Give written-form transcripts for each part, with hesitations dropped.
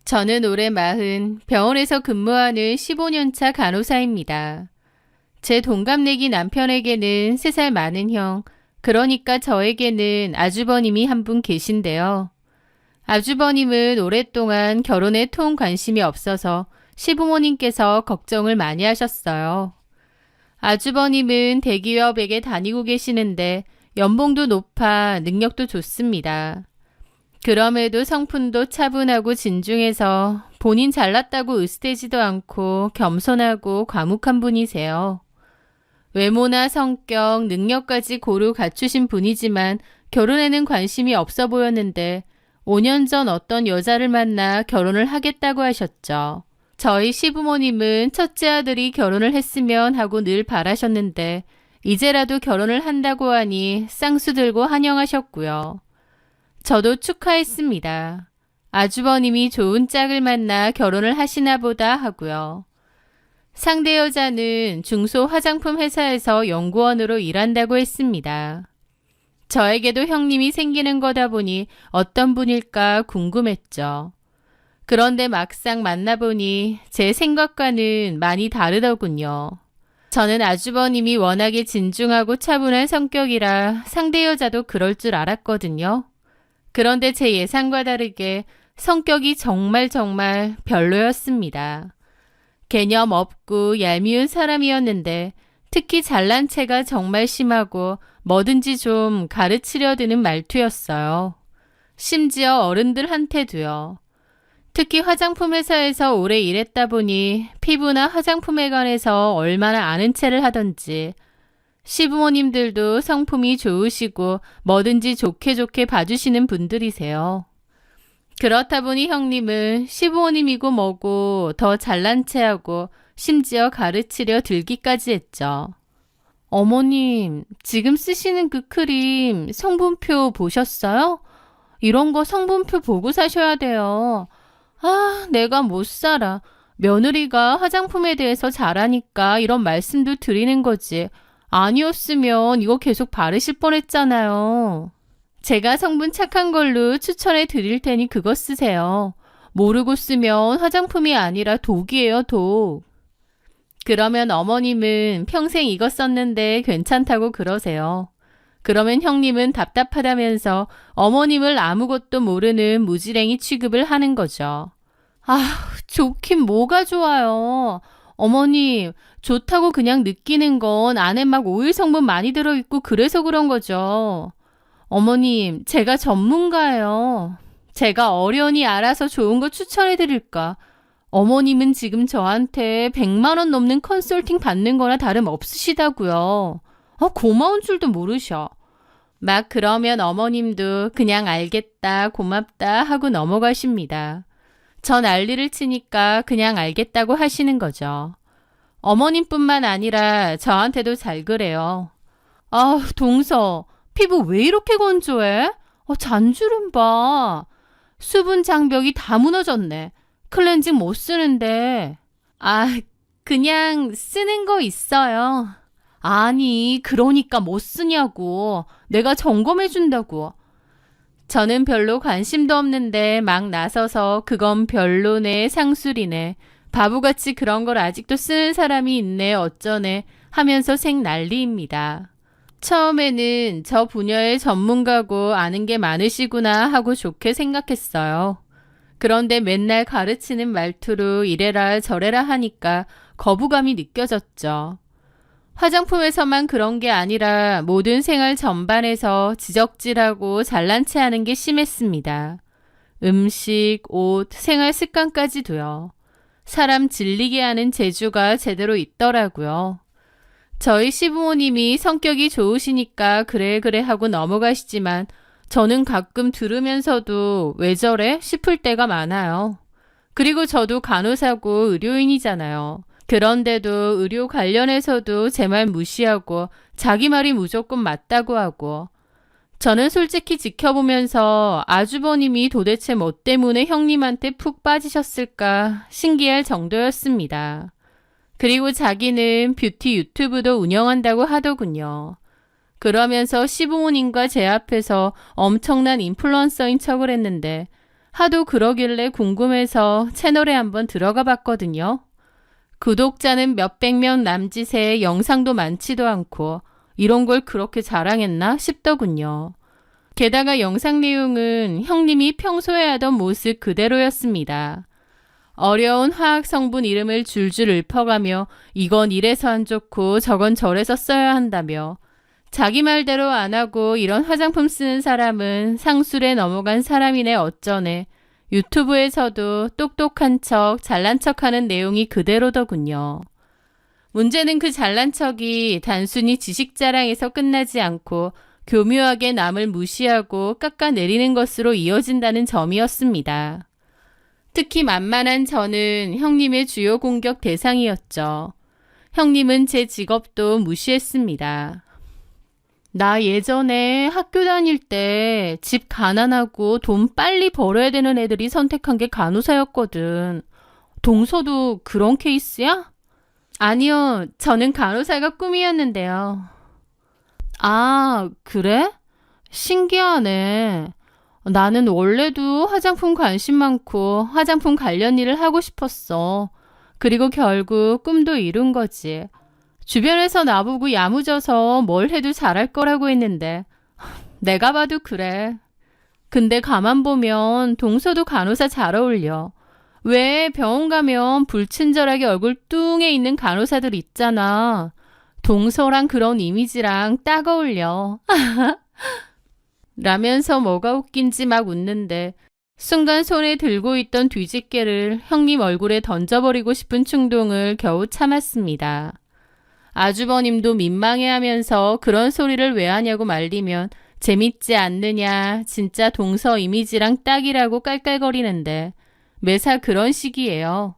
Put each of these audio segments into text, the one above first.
저는 올해 40, 병원에서 근무하는 15년차 간호사입니다. 제 동갑내기 남편에게는 3살 많은 형, 그러니까 저에게는 아주버님이 한 분 계신데요. 아주버님은 오랫동안 결혼에 통 관심이 없어서 시부모님께서 걱정을 많이 하셨어요. 아주버님은 대기업에게 다니고 계시는데 연봉도 높아 능력도 좋습니다. 그럼에도 성품도 차분하고 진중해서 본인 잘났다고 으스대지도 않고 겸손하고 과묵한 분이세요. 외모나 성격, 능력까지 고루 갖추신 분이지만 결혼에는 관심이 없어 보였는데 5년 전 어떤 여자를 만나 결혼을 하겠다고 하셨죠. 저희 시부모님은 첫째 아들이 결혼을 했으면 하고 늘 바라셨는데 이제라도 결혼을 한다고 하니 쌍수 들고 환영하셨고요. 저도 축하했습니다. 아주버님이 좋은 짝을 만나 결혼을 하시나 보다 하고요. 상대 여자는 중소 화장품 회사에서 연구원으로 일한다고 했습니다. 저에게도 형님이 생기는 거다 보니 어떤 분일까 궁금했죠. 그런데 막상 만나보니 제 생각과는 많이 다르더군요. 저는 아주버님이 워낙에 진중하고 차분한 성격이라 상대 여자도 그럴 줄 알았거든요. 그런데 제 예상과 다르게 성격이 정말 별로였습니다. 개념 없고 얄미운 사람이었는데 특히 잘난 체가 정말 심하고 뭐든지 좀 가르치려 드는 말투였어요. 심지어 어른들한테도요. 특히 화장품 회사에서 오래 일했다 보니 피부나 화장품에 관해서 얼마나 아는 체를 하던지 시부모님들도 성품이 좋으시고 뭐든지 좋게 봐주시는 분들이세요. 그렇다 보니 형님은 시부모님이고 뭐고 더 잘난 체하고 심지어 가르치려 들기까지 했죠. 어머님, 지금 쓰시는 그 크림 성분표 보셨어요? 이런 거 성분표 보고 사셔야 돼요. 아, 내가 못 살아. 며느리가 화장품에 대해서 잘하니까 이런 말씀도 드리는 거지. 아니었으면 이거 계속 바르실 뻔했잖아요. 제가 성분 착한 걸로 추천해 드릴 테니 그거 쓰세요. 모르고 쓰면 화장품이 아니라 독이에요, 독. 그러면 어머님은 평생 이거 썼는데 괜찮다고 그러세요. 그러면 형님은 답답하다면서 어머님을 아무것도 모르는 무지랭이 취급을 하는 거죠. 아, 좋긴 뭐가 좋아요. 어머님, 좋다고 그냥 느끼는 건 안에 막 오일 성분 많이 들어있고 그래서 그런 거죠. 어머님, 제가 전문가예요. 제가 어련히 알아서 좋은 거 추천해 드릴까? 어머님은 지금 저한테 100만 원 넘는 컨설팅 받는 거나 다름없으시다고요. 고마운 줄도 모르셔. 막 그러면 어머님도 그냥 알겠다, 고맙다 하고 넘어가십니다. 저 난리를 치니까 그냥 알겠다고 하시는 거죠. 어머님뿐만 아니라 저한테도 잘 그래요. 아, 동서, 피부 왜 이렇게 건조해? 잔주름 봐. 수분 장벽이 다 무너졌네. 클렌징 못 쓰는데. 아, 그냥 쓰는 거 있어요. 아니, 그러니까 못 쓰냐고. 내가 점검해 준다고. 저는 별로 관심도 없는데 막 나서서 그건 별로네, 상술이네. 바보같이 그런 걸 아직도 쓰는 사람이 있네, 어쩌네 하면서 생 난리입니다. 처음에는 저 분야의 전문가고 아는 게 많으시구나 하고 좋게 생각했어요. 그런데 맨날 가르치는 말투로 이래라 저래라 하니까 거부감이 느껴졌죠. 화장품에서만 그런 게 아니라 모든 생활 전반에서 지적질하고 잘난 체 하는 게 심했습니다. 음식, 옷, 생활 습관까지도요. 사람 질리게 하는 재주가 제대로 있더라고요. 저희 시부모님이 성격이 좋으시니까 그래 하고 넘어가시지만 저는 가끔 들으면서도 왜 저래 싶을 때가 많아요. 그리고 저도 간호사고 의료인이잖아요. 그런데도 의료 관련해서도 제 말 무시하고 자기 말이 무조건 맞다고 하고 저는 솔직히 지켜보면서 아주버님이 도대체 뭐 때문에 형님한테 푹 빠지셨을까 신기할 정도였습니다. 그리고 자기는 뷰티 유튜브도 운영한다고 하더군요. 그러면서 시부모님과 제 앞에서 엄청난 인플루언서인 척을 했는데 하도 그러길래 궁금해서 채널에 한번 들어가 봤거든요. 구독자는 몇백 명 남짓에 영상도 많지도 않고 이런 걸 그렇게 자랑했나 싶더군요. 게다가 영상 내용은 형님이 평소에 하던 모습 그대로였습니다. 어려운 화학 성분 이름을 줄줄 읊어가며 이건 이래서 안 좋고 저건 저래서 써야 한다며 자기 말대로 안 하고 이런 화장품 쓰는 사람은 상술에 넘어간 사람이네 어쩌네. 유튜브에서도 똑똑한 척 잘난 척하는 내용이 그대로더군요. 문제는 그 잘난 척이 단순히 지식 자랑에서 끝나지 않고 교묘하게 남을 무시하고 깎아내리는 것으로 이어진다는 점이었습니다. 특히 만만한 저는 형님의 주요 공격 대상이었죠. 형님은 제 직업도 무시했습니다. 나 예전에 학교 다닐 때 집 가난하고 돈 빨리 벌어야 되는 애들이 선택한 게 간호사였거든. 동서도 그런 케이스야? 아니요, 저는 간호사가 꿈이었는데요. 아, 그래? 신기하네. 나는 원래도 화장품 관심 많고 화장품 관련 일을 하고 싶었어. 그리고 결국 꿈도 이룬 거지. 주변에서 나보고 야무져서 뭘 해도 잘할 거라고 했는데 내가 봐도 그래. 근데 가만 보면 동서도 간호사 잘 어울려. 왜 병원 가면 불친절하게 얼굴 뚱해 있는 간호사들 있잖아. 동서랑 그런 이미지랑 딱 어울려. 라면서 뭐가 웃긴지 막 웃는데 순간 손에 들고 있던 뒤집개를 형님 얼굴에 던져버리고 싶은 충동을 겨우 참았습니다. 아주버님도 민망해하면서 그런 소리를 왜 하냐고 말리면 재밌지 않느냐, 진짜 동서 이미지랑 딱이라고 깔깔거리는데 매사 그런 식이에요.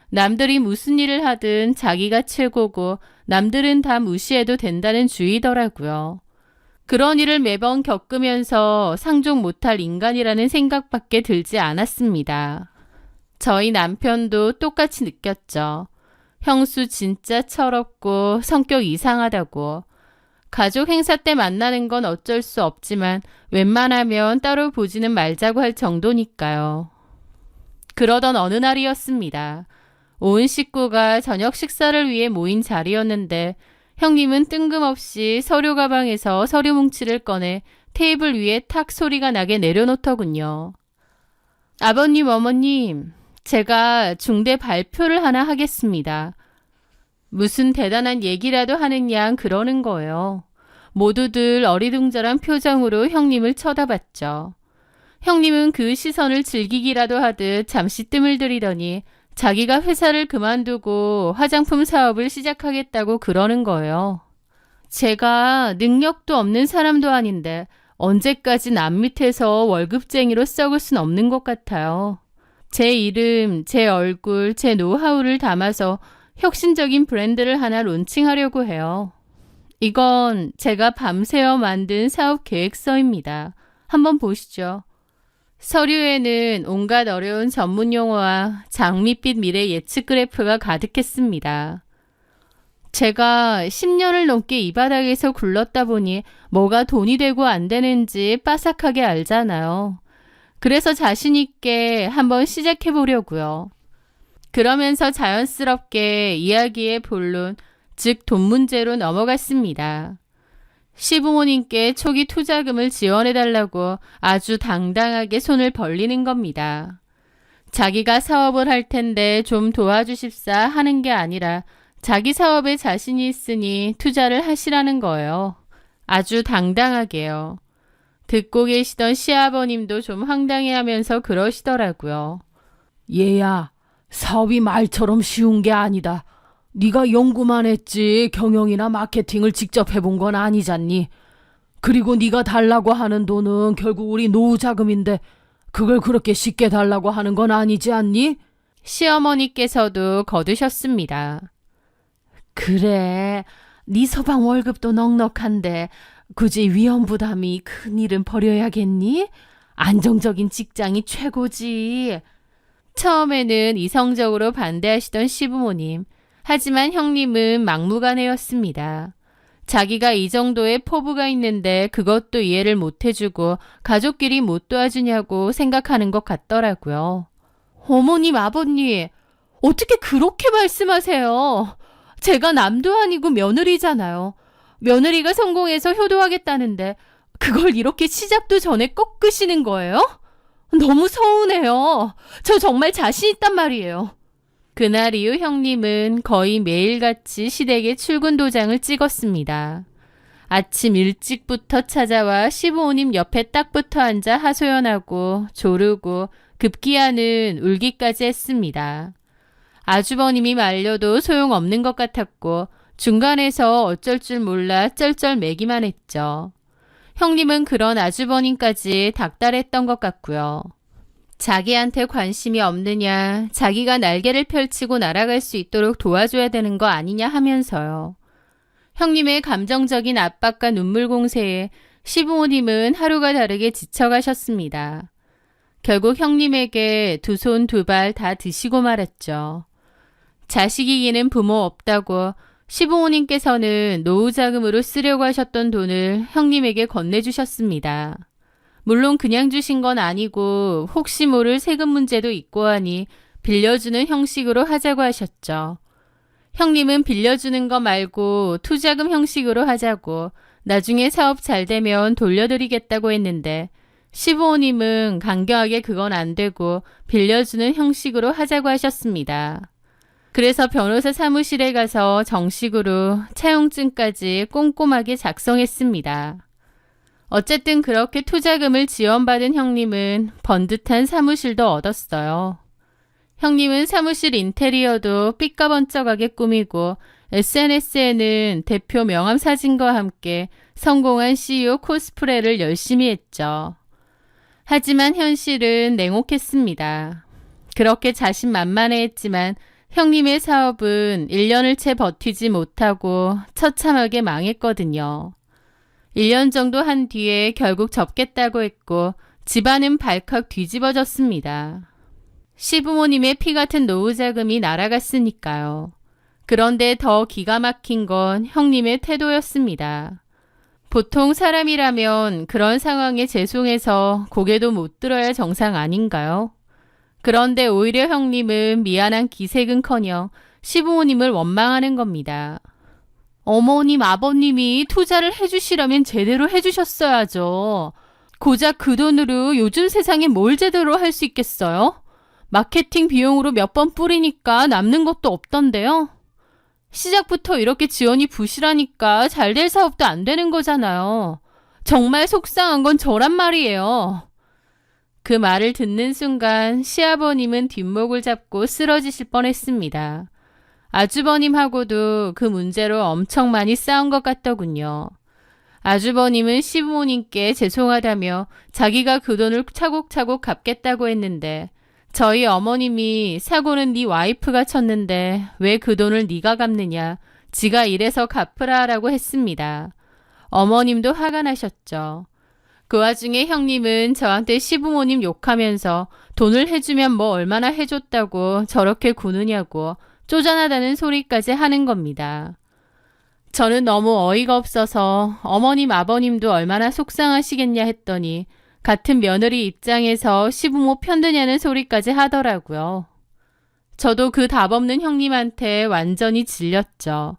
남들이 무슨 일을 하든 자기가 최고고 남들은 다 무시해도 된다는 주의더라고요. 그런 일을 매번 겪으면서 상종 못할 인간이라는 생각밖에 들지 않았습니다. 저희 남편도 똑같이 느꼈죠. 형수 진짜 철없고 성격 이상하다고. 가족 행사 때 만나는 건 어쩔 수 없지만 웬만하면 따로 보지는 말자고 할 정도니까요. 그러던 어느 날이었습니다. 온 식구가 저녁 식사를 위해 모인 자리였는데 형님은 뜬금없이 서류 가방에서 서류 뭉치를 꺼내 테이블 위에 탁 소리가 나게 내려놓더군요. 아버님, 어머님, 제가 중대 발표를 하나 하겠습니다. 무슨 대단한 얘기라도 하는 양 그러는 거예요. 모두들 어리둥절한 표정으로 형님을 쳐다봤죠. 형님은 그 시선을 즐기기라도 하듯 잠시 뜸을 들이더니 자기가 회사를 그만두고 화장품 사업을 시작하겠다고 그러는 거예요. 제가 능력도 없는 사람도 아닌데 언제까지 남 밑에서 월급쟁이로 썩을 순 없는 것 같아요. 제 이름, 제 얼굴, 제 노하우를 담아서 혁신적인 브랜드를 하나 론칭하려고 해요. 이건 제가 밤새워 만든 사업 계획서입니다. 한번 보시죠. 서류에는 온갖 어려운 전문 용어와 장밋빛 미래 예측 그래프가 가득했습니다. 제가 10년을 넘게 이 바닥에서 굴렀다 보니 뭐가 돈이 되고 안 되는지 빠삭하게 알잖아요. 그래서 자신 있게 한번 시작해 보려고요. 그러면서 자연스럽게 이야기의 본론, 즉 돈 문제로 넘어갔습니다. 시부모님께 초기 투자금을 지원해달라고 아주 당당하게 손을 벌리는 겁니다. 자기가 사업을 할 텐데 좀 도와주십사 하는 게 아니라 자기 사업에 자신이 있으니 투자를 하시라는 거예요. 아주 당당하게요. 듣고 계시던 시아버님도 좀 황당해하면서 그러시더라고요. 얘야, 사업이 말처럼 쉬운 게 아니다. 네가 연구만 했지 경영이나 마케팅을 직접 해본 건 아니잖니. 그리고 네가 달라고 하는 돈은 결국 우리 노후 자금인데 그걸 그렇게 쉽게 달라고 하는 건 아니지 않니? 시어머니께서도 거두셨습니다. 그래, 네 서방 월급도 넉넉한데 굳이 위험 부담이 큰 일은 버려야겠니? 안정적인 직장이 최고지. 처음에는 이성적으로 반대하시던 시부모님. 하지만 형님은 막무가내였습니다. 자기가 이 정도의 포부가 있는데 그것도 이해를 못 해주고 가족끼리 못 도와주냐고 생각하는 것 같더라고요. 어머님, 아버님, 어떻게 그렇게 말씀하세요? 제가 남도 아니고 며느리잖아요. 며느리가 성공해서 효도하겠다는데 그걸 이렇게 시작도 전에 꺾으시는 거예요? 너무 서운해요. 저 정말 자신 있단 말이에요. 그날 이후 형님은 거의 매일같이 시댁에 출근 도장을 찍었습니다. 아침 일찍부터 찾아와 시부모님 옆에 딱 붙어 앉아 하소연하고 조르고 급기야는 울기까지 했습니다. 아주버님이 말려도 소용없는 것 같았고 중간에서 어쩔 줄 몰라 쩔쩔매기만 했죠. 형님은 그런 아주버님까지 닥달했던 것 같고요. 자기한테 관심이 없느냐, 자기가 날개를 펼치고 날아갈 수 있도록 도와줘야 되는 거 아니냐 하면서요. 형님의 감정적인 압박과 눈물 공세에 시부모님은 하루가 다르게 지쳐가셨습니다. 결국 형님에게 두 손 두 발 다 드시고 말았죠. 자식 이기는 부모 없다고 시부모님께서는 노후자금으로 쓰려고 하셨던 돈을 형님에게 건네주셨습니다. 물론 그냥 주신 건 아니고 혹시 모를 세금 문제도 있고 하니 빌려주는 형식으로 하자고 하셨죠. 형님은 빌려주는 거 말고 투자금 형식으로 하자고 나중에 사업 잘 되면 돌려드리겠다고 했는데 시부모님은 강경하게 그건 안 되고 빌려주는 형식으로 하자고 하셨습니다. 그래서 변호사 사무실에 가서 정식으로 차용증까지 꼼꼼하게 작성했습니다. 어쨌든 그렇게 투자금을 지원받은 형님은 번듯한 사무실도 얻었어요. 형님은 사무실 인테리어도 삐까번쩍하게 꾸미고 SNS에는 대표 명함 사진과 함께 성공한 CEO 코스프레를 열심히 했죠. 하지만 현실은 냉혹했습니다. 그렇게 자신만만해했지만 형님의 사업은 1년을 채 버티지 못하고 처참하게 망했거든요. 1년 정도 한 뒤에 결국 접겠다고 했고 집안은 발칵 뒤집어졌습니다. 시부모님의 피 같은 노후자금이 날아갔으니까요. 그런데 더 기가 막힌 건 형님의 태도였습니다. 보통 사람이라면 그런 상황에 죄송해서 고개도 못 들어야 정상 아닌가요? 그런데 오히려 형님은 미안한 기색은커녕 시부모님을 원망하는 겁니다. 어머님, 아버님이 투자를 해주시라면 제대로 해주셨어야죠. 고작 그 돈으로 요즘 세상에 뭘 제대로 할 수 있겠어요? 마케팅 비용으로 몇 번 뿌리니까 남는 것도 없던데요. 시작부터 이렇게 지원이 부실하니까 잘 될 사업도 안 되는 거잖아요. 정말 속상한 건 저란 말이에요. 그 말을 듣는 순간 시아버님은 뒷목을 잡고 쓰러지실 뻔했습니다. 아주버님하고도 그 문제로 엄청 많이 싸운 것 같더군요. 아주버님은 시부모님께 죄송하다며 자기가 그 돈을 차곡차곡 갚겠다고 했는데 저희 어머님이 사고는 네 와이프가 쳤는데 왜 그 돈을 네가 갚느냐, 지가 이래서 갚으라라고 했습니다. 어머님도 화가 나셨죠. 그 와중에 형님은 저한테 시부모님 욕하면서 돈을 해주면 뭐 얼마나 해줬다고 저렇게 구느냐고 쪼잔하다는 소리까지 하는 겁니다. 저는 너무 어이가 없어서 어머님, 아버님도 얼마나 속상하시겠냐 했더니 같은 며느리 입장에서 시부모 편드냐는 소리까지 하더라고요. 저도 그 답없는 형님한테 완전히 질렸죠.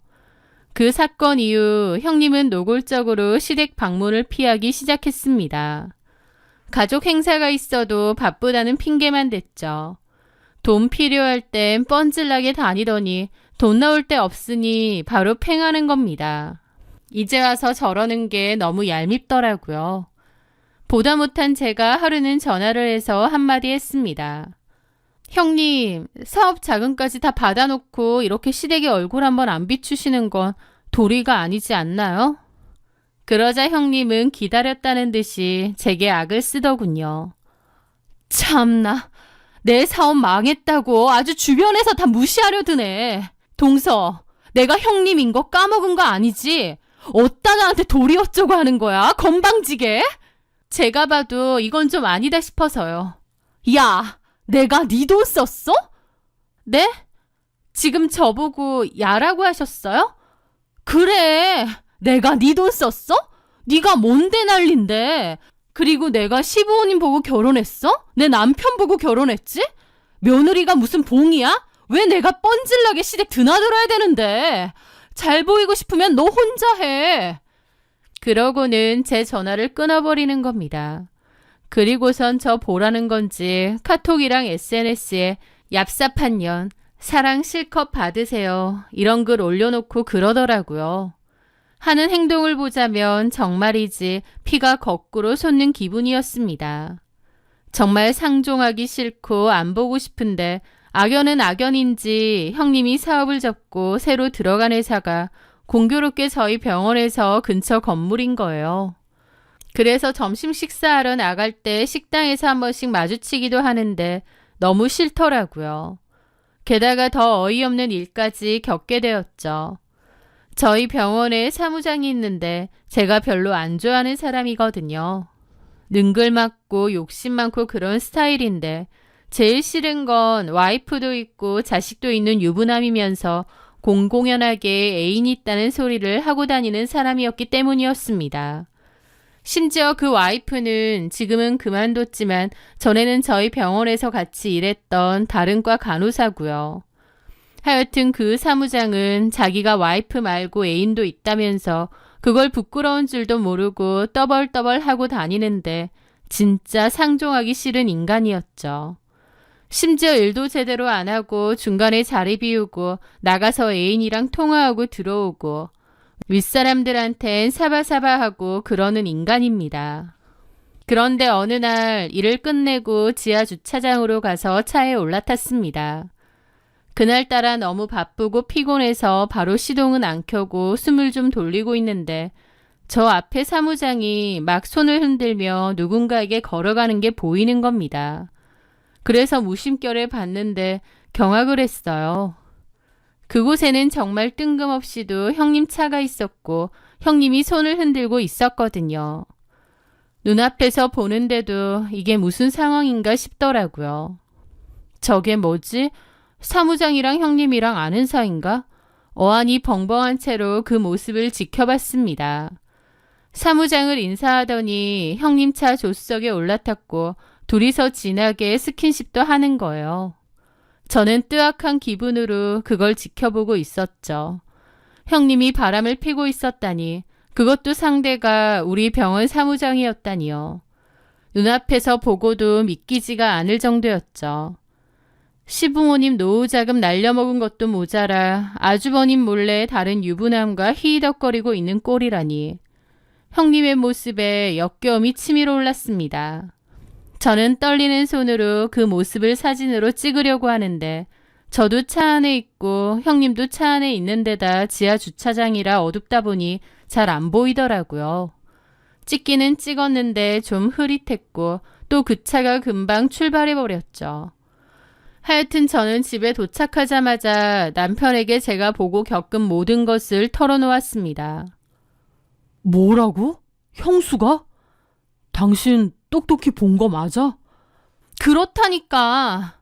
그 사건 이후 형님은 노골적으로 시댁 방문을 피하기 시작했습니다. 가족 행사가 있어도 바쁘다는 핑계만 댔죠. 돈 필요할 땐 뻔질나게 다니더니 돈 나올 때 없으니 바로 팽하는 겁니다. 이제 와서 저러는 게 너무 얄밉더라고요. 보다 못한 제가 하루는 전화를 해서 한마디 했습니다. 형님, 사업 자금까지 다 받아놓고 이렇게 시댁에 얼굴 한번 안 비추시는 건 도리가 아니지 않나요? 그러자 형님은 기다렸다는 듯이 제게 악을 쓰더군요. 참나, 내 사업 망했다고 아주 주변에서 다 무시하려 드네. 동서, 내가 형님인 거 까먹은 거 아니지? 어디다 나한테 도리 어쩌고 하는 거야? 건방지게? 제가 봐도 이건 좀 아니다 싶어서요. 야, 내가 네 돈 썼어? 네? 지금 저보고 야라고 하셨어요? 그래, 내가 네 돈 썼어? 네가 뭔데 난린데. 그리고 내가 시부모님 보고 결혼했어? 내 남편 보고 결혼했지? 며느리가 무슨 봉이야? 왜 내가 뻔질나게 시댁 드나들어야 되는데. 잘 보이고 싶으면 너 혼자 해. 그러고는 제 전화를 끊어버리는 겁니다. 그리고선 저 보라는 건지 카톡이랑 SNS에 얍삽한 년, 사랑 실컷 받으세요. 이런 글 올려놓고 그러더라고요. 하는 행동을 보자면 정말이지 피가 거꾸로 솟는 기분이었습니다. 정말 상종하기 싫고 안 보고 싶은데 악연은 악연인지 형님이 사업을 접고 새로 들어간 회사가 공교롭게 저희 병원에서 근처 건물인 거예요. 그래서 점심 식사하러 나갈 때 식당에서 한 번씩 마주치기도 하는데 너무 싫더라고요. 게다가 더 어이없는 일까지 겪게 되었죠. 저희 병원에 사무장이 있는데 제가 별로 안 좋아하는 사람이거든요. 능글맞고 욕심 많고 그런 스타일인데 제일 싫은 건 와이프도 있고 자식도 있는 유부남이면서 공공연하게 애인이 있다는 소리를 하고 다니는 사람이었기 때문이었습니다. 심지어 그 와이프는 지금은 그만뒀지만 전에는 저희 병원에서 같이 일했던 다른 과 간호사고요. 하여튼 그 사무장은 자기가 와이프 말고 애인도 있다면서 그걸 부끄러운 줄도 모르고 떠벌떠벌 하고 다니는데 진짜 상종하기 싫은 인간이었죠. 심지어 일도 제대로 안 하고 중간에 자리 비우고 나가서 애인이랑 통화하고 들어오고 윗사람들한텐 사바사바하고 그러는 인간입니다. 그런데 어느 날 일을 끝내고 지하 주차장으로 가서 차에 올라탔습니다. 그날따라 너무 바쁘고 피곤해서 바로 시동은 안 켜고 숨을 좀 돌리고 있는데 저 앞에 사무장이 막 손을 흔들며 누군가에게 걸어가는 게 보이는 겁니다. 그래서 무심결에 봤는데 경악을 했어요. 그곳에는 정말 뜬금없이도 형님 차가 있었고 형님이 손을 흔들고 있었거든요. 눈앞에서 보는데도 이게 무슨 상황인가 싶더라고요. 저게 뭐지? 사무장이랑 형님이랑 아는 사이인가? 어안이 벙벙한 채로 그 모습을 지켜봤습니다. 사무장을 인사하더니 형님 차 조수석에 올라탔고 둘이서 진하게 스킨십도 하는 거예요. 저는 뜨악한 기분으로 그걸 지켜보고 있었죠. 형님이 바람을 피고 있었다니, 그것도 상대가 우리 병원 사무장이었다니요. 눈앞에서 보고도 믿기지가 않을 정도였죠. 시부모님 노후자금 날려먹은 것도 모자라 아주버님 몰래 다른 유부남과 히히덕거리고 있는 꼴이라니. 형님의 모습에 역겨움이 치밀어 올랐습니다. 저는 떨리는 손으로 그 모습을 사진으로 찍으려고 하는데 저도 차 안에 있고 형님도 차 안에 있는 데다 지하 주차장이라 어둡다 보니 잘 안 보이더라고요. 찍기는 찍었는데 좀 흐릿했고 또 그 차가 금방 출발해버렸죠. 하여튼 저는 집에 도착하자마자 남편에게 제가 보고 겪은 모든 것을 털어놓았습니다. 뭐라고? 형수가? 당신 똑똑히 본 거 맞아? 그렇다니까.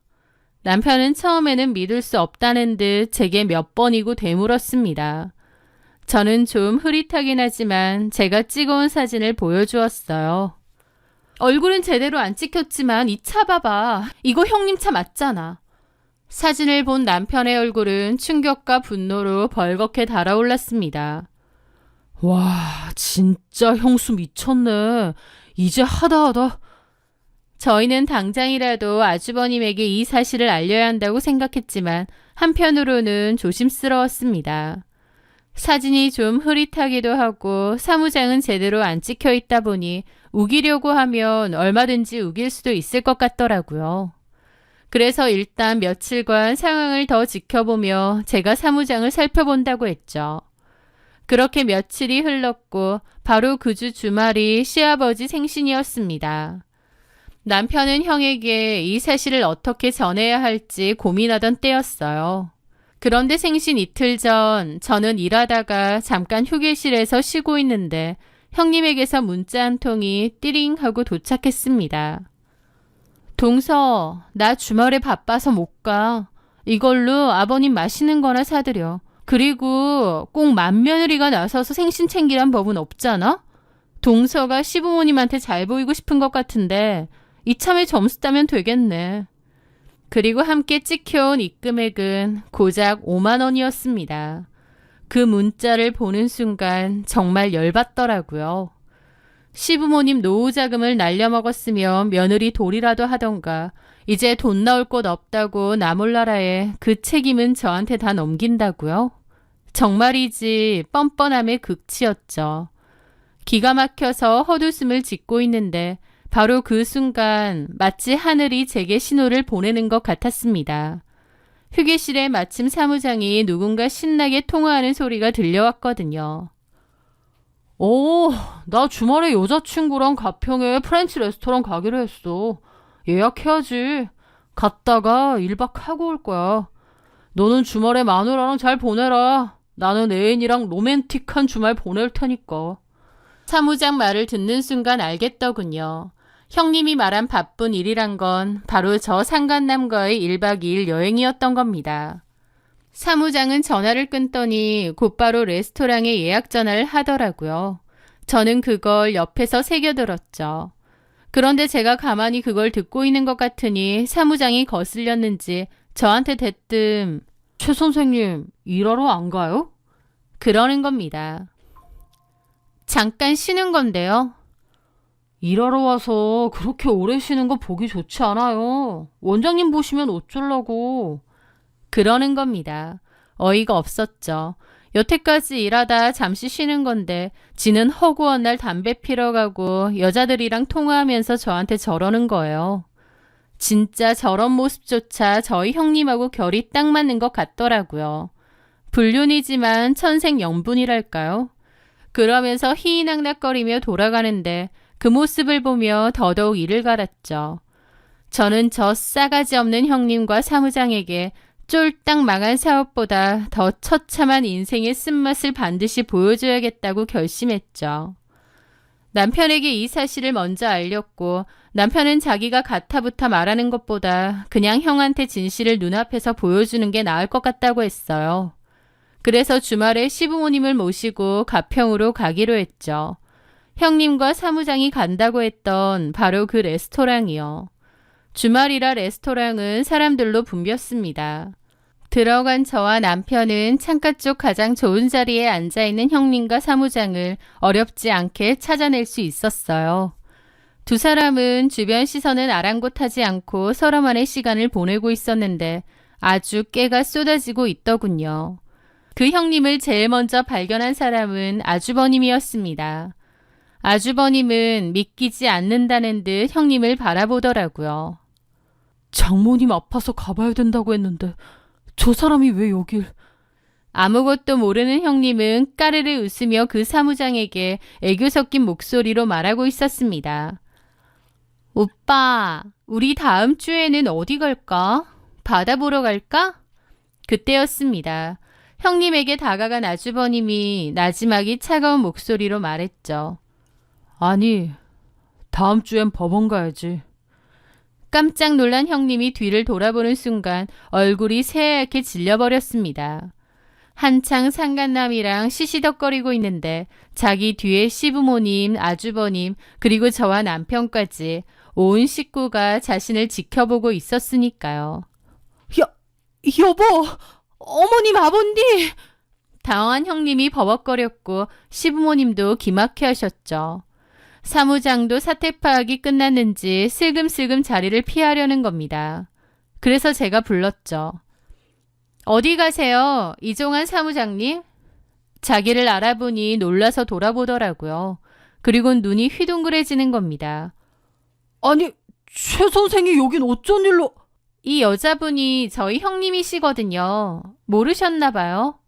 남편은 처음에는 믿을 수 없다는 듯 제게 몇 번이고 되물었습니다. 저는 좀 흐릿하긴 하지만 제가 찍어온 사진을 보여주었어요. 얼굴은 제대로 안 찍혔지만 이 차 봐봐. 이거 형님 차 맞잖아. 사진을 본 남편의 얼굴은 충격과 분노로 벌겋게 달아올랐습니다. 와, 진짜 형수 미쳤네. 이제 하다. 저희는 당장이라도 아주버님에게 이 사실을 알려야 한다고 생각했지만 한편으로는 조심스러웠습니다. 사진이 좀 흐릿하기도 하고 사무장은 제대로 안 찍혀 있다 보니 우기려고 하면 얼마든지 우길 수도 있을 것 같더라고요. 그래서 일단 며칠간 상황을 더 지켜보며 제가 사무장을 살펴본다고 했죠. 그렇게 며칠이 흘렀고 바로 그 주 주말이 시아버지 생신이었습니다. 남편은 형에게 이 사실을 어떻게 전해야 할지 고민하던 때였어요. 그런데 생신 이틀 전 저는 일하다가 잠깐 휴게실에서 쉬고 있는데 형님에게서 문자 한 통이 띠링 하고 도착했습니다. 동서, 나 주말에 바빠서 못 가. 이걸로 아버님 맛있는 거나 사드려. 그리고 꼭 맏며느리가 나서서 생신 챙기란 법은 없잖아? 동서가 시부모님한테 잘 보이고 싶은 것 같은데 이참에 점수 따면 되겠네. 그리고 함께 찍혀온 입금액은 고작 5만 원이었습니다. 그 문자를 보는 순간 정말 열받더라고요. 시부모님 노후자금을 날려먹었으면 며느리 돌이라도 하던가 이제 돈 나올 곳 없다고 나 몰라라에 그 책임은 저한테 다 넘긴다고요? 정말이지 뻔뻔함의 극치였죠. 기가 막혀서 헛웃음을 짓고 있는데 바로 그 순간 마치 하늘이 제게 신호를 보내는 것 같았습니다. 휴게실에 마침 사무장이 누군가 신나게 통화하는 소리가 들려왔거든요. 나 주말에 여자친구랑 가평에 프렌치 레스토랑 가기로 했어. 예약해야지. 갔다가 1박 하고 올 거야. 너는 주말에 마누라랑 잘 보내라. 나는 애인이랑 로맨틱한 주말 보낼 테니까. 사무장 말을 듣는 순간 알겠더군요. 형님이 말한 바쁜 일이란 건 바로 저 상간남과의 1박 2일 여행이었던 겁니다. 사무장은 전화를 끊더니 곧바로 레스토랑에 예약 전화를 하더라고요. 저는 그걸 옆에서 새겨들었죠. 그런데 제가 가만히 그걸 듣고 있는 것 같으니 사무장이 거슬렸는지 저한테 대뜸 최 선생님, 일하러 안 가요? 그러는 겁니다. 잠깐 쉬는 건데요. 일하러 와서 그렇게 오래 쉬는 거 보기 좋지 않아요. 원장님 보시면 어쩌려고. 그러는 겁니다. 어이가 없었죠. 여태까지 일하다 잠시 쉬는 건데 지는 허구한 날 담배 피러 가고 여자들이랑 통화하면서 저한테 저러는 거예요. 진짜 저런 모습조차 저희 형님하고 결이 딱 맞는 것 같더라고요. 불륜이지만 천생연분이랄까요? 그러면서 희희낙낙거리며 돌아가는데 그 모습을 보며 더더욱 이를 갈았죠. 저는 저 싸가지 없는 형님과 사무장에게 쫄딱 망한 사업보다 더 처참한 인생의 쓴맛을 반드시 보여줘야겠다고 결심했죠. 남편에게 이 사실을 먼저 알렸고 남편은 자기가 가타부타 말하는 것보다 그냥 형한테 진실을 눈앞에서 보여주는 게 나을 것 같다고 했어요. 그래서 주말에 시부모님을 모시고 가평으로 가기로 했죠. 형님과 사무장이 간다고 했던 바로 그 레스토랑이요. 주말이라 레스토랑은 사람들로 붐볐습니다. 들어간 저와 남편은 창가 쪽 가장 좋은 자리에 앉아있는 형님과 사무장을 어렵지 않게 찾아낼 수 있었어요. 두 사람은 주변 시선은 아랑곳하지 않고 서로만의 시간을 보내고 있었는데 아주 깨가 쏟아지고 있더군요. 그 형님을 제일 먼저 발견한 사람은 아주버님이었습니다. 아주버님은 믿기지 않는다는 듯 형님을 바라보더라고요. 장모님 아파서 가봐야 된다고 했는데 저 사람이 왜 여길... 아무것도 모르는 형님은 까르르 웃으며 그 사무장에게 애교 섞인 목소리로 말하고 있었습니다. 오빠, 우리 다음 주에는 어디 갈까? 바다 보러 갈까? 그때였습니다. 형님에게 다가간 아주버님이 나지막이 차가운 목소리로 말했죠. 아니, 다음 주엔 법원 가야지. 깜짝 놀란 형님이 뒤를 돌아보는 순간 얼굴이 새하얗게 질려버렸습니다. 한창 상간남이랑 시시덕거리고 있는데 자기 뒤에 시부모님, 아주버님, 그리고 저와 남편까지 온 식구가 자신을 지켜보고 있었으니까요. 여보! 어머님, 아버님! 당황한 형님이 버벅거렸고 시부모님도 기막혀 하셨죠. 사무장도 사태 파악이 끝났는지 슬금슬금 자리를 피하려는 겁니다. 그래서 제가 불렀죠. 어디 가세요? 이종환 사무장님? 자기를 알아보니 놀라서 돌아보더라고요. 그리고 눈이 휘둥그레지는 겁니다. 아니, 최 선생이 여긴 어쩐 일로... 이 여자분이 저희 형님이시거든요. 모르셨나 봐요.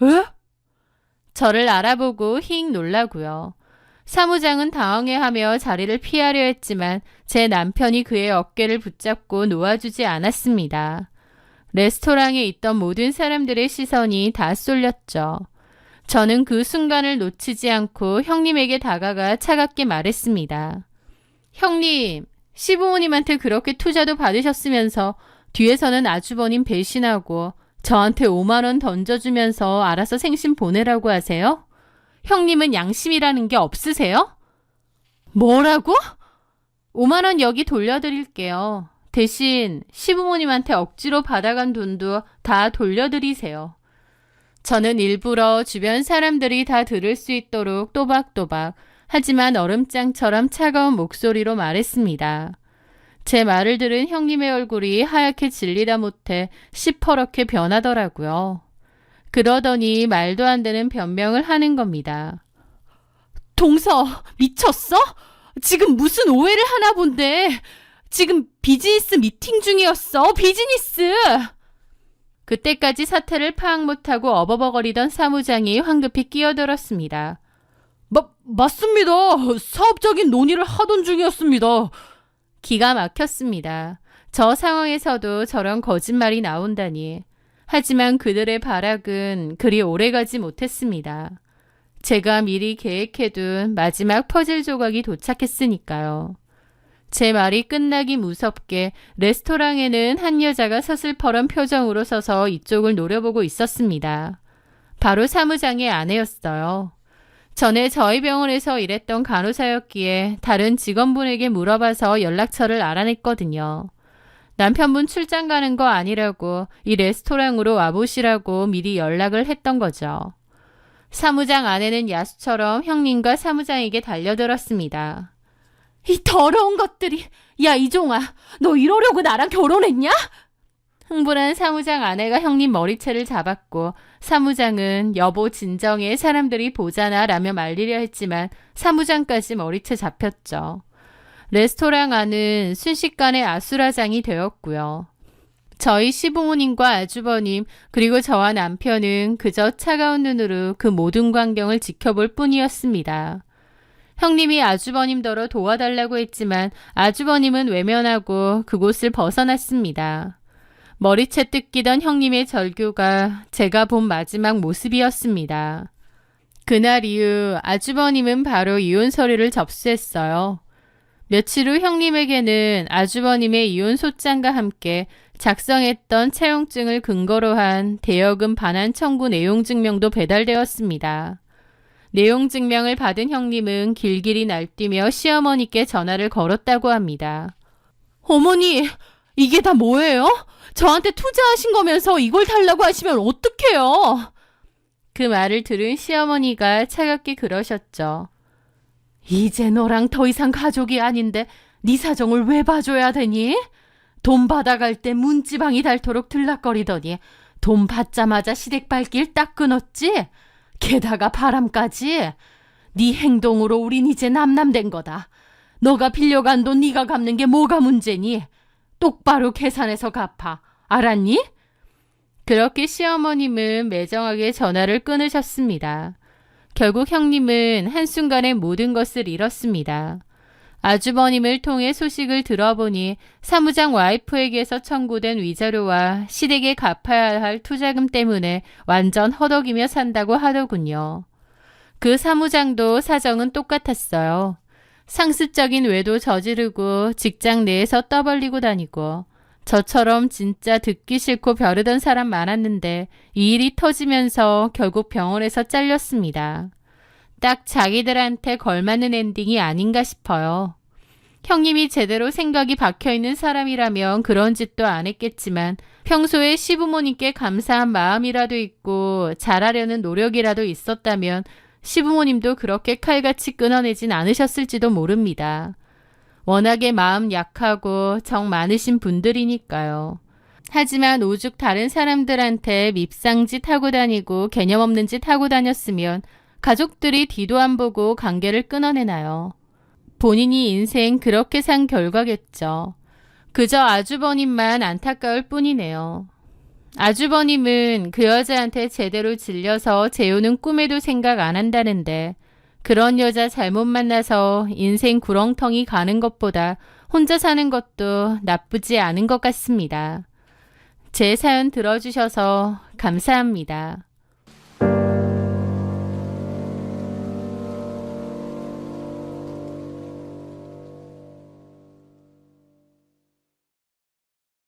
에? 저를 알아보고 힝 놀라고요. 사무장은 당황해하며 자리를 피하려 했지만 제 남편이 그의 어깨를 붙잡고 놓아주지 않았습니다. 레스토랑에 있던 모든 사람들의 시선이 다 쏠렸죠. 저는 그 순간을 놓치지 않고 형님에게 다가가 차갑게 말했습니다. 형님, 시부모님한테 그렇게 투자도 받으셨으면서 뒤에서는 아주버님 배신하고 저한테 5만 원 던져주면서 알아서 생신 보내라고 하세요? 형님은 양심이라는 게 없으세요? 뭐라고? 5만 원 여기 돌려드릴게요. 대신 시부모님한테 억지로 받아간 돈도 다 돌려드리세요. 저는 일부러 주변 사람들이 다 들을 수 있도록 또박또박 하지만 얼음장처럼 차가운 목소리로 말했습니다. 제 말을 들은 형님의 얼굴이 하얗게 질리다 못해 시퍼렇게 변하더라고요. 그러더니 말도 안 되는 변명을 하는 겁니다. 동서, 미쳤어? 지금 무슨 오해를 하나 본데. 지금 비즈니스 미팅 중이었어. 비즈니스! 그때까지 사태를 파악 못하고 어버버거리던 사무장이 황급히 끼어들었습니다. 맞습니다. 사업적인 논의를 하던 중이었습니다. 기가 막혔습니다. 저 상황에서도 저런 거짓말이 나온다니. 하지만 그들의 발악은 그리 오래가지 못했습니다. 제가 미리 계획해둔 마지막 퍼즐 조각이 도착했으니까요. 제 말이 끝나기 무섭게 레스토랑에는 한 여자가 서슬퍼런 표정으로 서서 이쪽을 노려보고 있었습니다. 바로 사무장의 아내였어요. 전에 저희 병원에서 일했던 간호사였기에 다른 직원분에게 물어봐서 연락처를 알아냈거든요. 남편분 출장 가는 거 아니라고 이 레스토랑으로 와보시라고 미리 연락을 했던 거죠. 사무장 아내는 야수처럼 형님과 사무장에게 달려들었습니다. 이 더러운 것들이! 야, 이종아, 너 이러려고 나랑 결혼했냐? 흥분한 사무장 아내가 형님 머리채를 잡았고 사무장은 여보 진정해 사람들이 보잖아 라며 말리려 했지만 사무장까지 머리채 잡혔죠. 레스토랑 안은 순식간에 아수라장이 되었고요. 저희 시부모님과 아주버님 그리고 저와 남편은 그저 차가운 눈으로 그 모든 광경을 지켜볼 뿐이었습니다. 형님이 아주버님더러 도와달라고 했지만 아주버님은 외면하고 그곳을 벗어났습니다. 머리채 뜯기던 형님의 절규가 제가 본 마지막 모습이었습니다. 그날 이후 아주버님은 바로 이혼 서류를 접수했어요. 며칠 후 형님에게는 아주버님의 이혼 소장과 함께 작성했던 채용증을 근거로 한 대여금 반환 청구 내용 증명도 배달되었습니다. 내용 증명을 받은 형님은 길길이 날뛰며 시어머니께 전화를 걸었다고 합니다. 어머니, 이게 다 뭐예요? 저한테 투자하신 거면서 이걸 달라고 하시면 어떡해요? 그 말을 들은 시어머니가 차갑게 그러셨죠. 이제 너랑 더 이상 가족이 아닌데 네 사정을 왜 봐줘야 되니? 돈 받아갈 때 문지방이 닳도록 들락거리더니 돈 받자마자 시댁발길 딱 끊었지? 게다가 바람까지. 네 행동으로 우린 이제 남남된 거다. 너가 빌려간 돈 네가 갚는 게 뭐가 문제니? 똑바로 계산해서 갚아. 알았니? 그렇게 시어머님은 매정하게 전화를 끊으셨습니다. 결국 형님은 한순간에 모든 것을 잃었습니다. 아주버님을 통해 소식을 들어보니 사무장 와이프에게서 청구된 위자료와 시댁에 갚아야 할 투자금 때문에 완전 허덕이며 산다고 하더군요. 그 사무장도 사정은 똑같았어요. 상습적인 외도 저지르고 직장 내에서 떠벌리고 다니고 저처럼 진짜 듣기 싫고 벼르던 사람 많았는데 이 일이 터지면서 결국 병원에서 잘렸습니다. 딱 자기들한테 걸맞는 엔딩이 아닌가 싶어요. 형님이 제대로 생각이 박혀있는 사람이라면 그런 짓도 안 했겠지만 평소에 시부모님께 감사한 마음이라도 있고 잘하려는 노력이라도 있었다면 시부모님도 그렇게 칼같이 끊어내진 않으셨을지도 모릅니다. 워낙에 마음 약하고 정 많으신 분들이니까요. 하지만 오죽 다른 사람들한테 밉상짓 하고 다니고 개념 없는 짓 하고 다녔으면 가족들이 뒤도 안 보고 관계를 끊어내나요? 본인이 인생 그렇게 산 결과겠죠. 그저 아주버님만 안타까울 뿐이네요. 아주버님은 그 여자한테 제대로 질려서 재우는 꿈에도 생각 안 한다는데 그런 여자 잘못 만나서 인생 구렁텅이 가는 것보다 혼자 사는 것도 나쁘지 않은 것 같습니다. 제 사연 들어주셔서 감사합니다.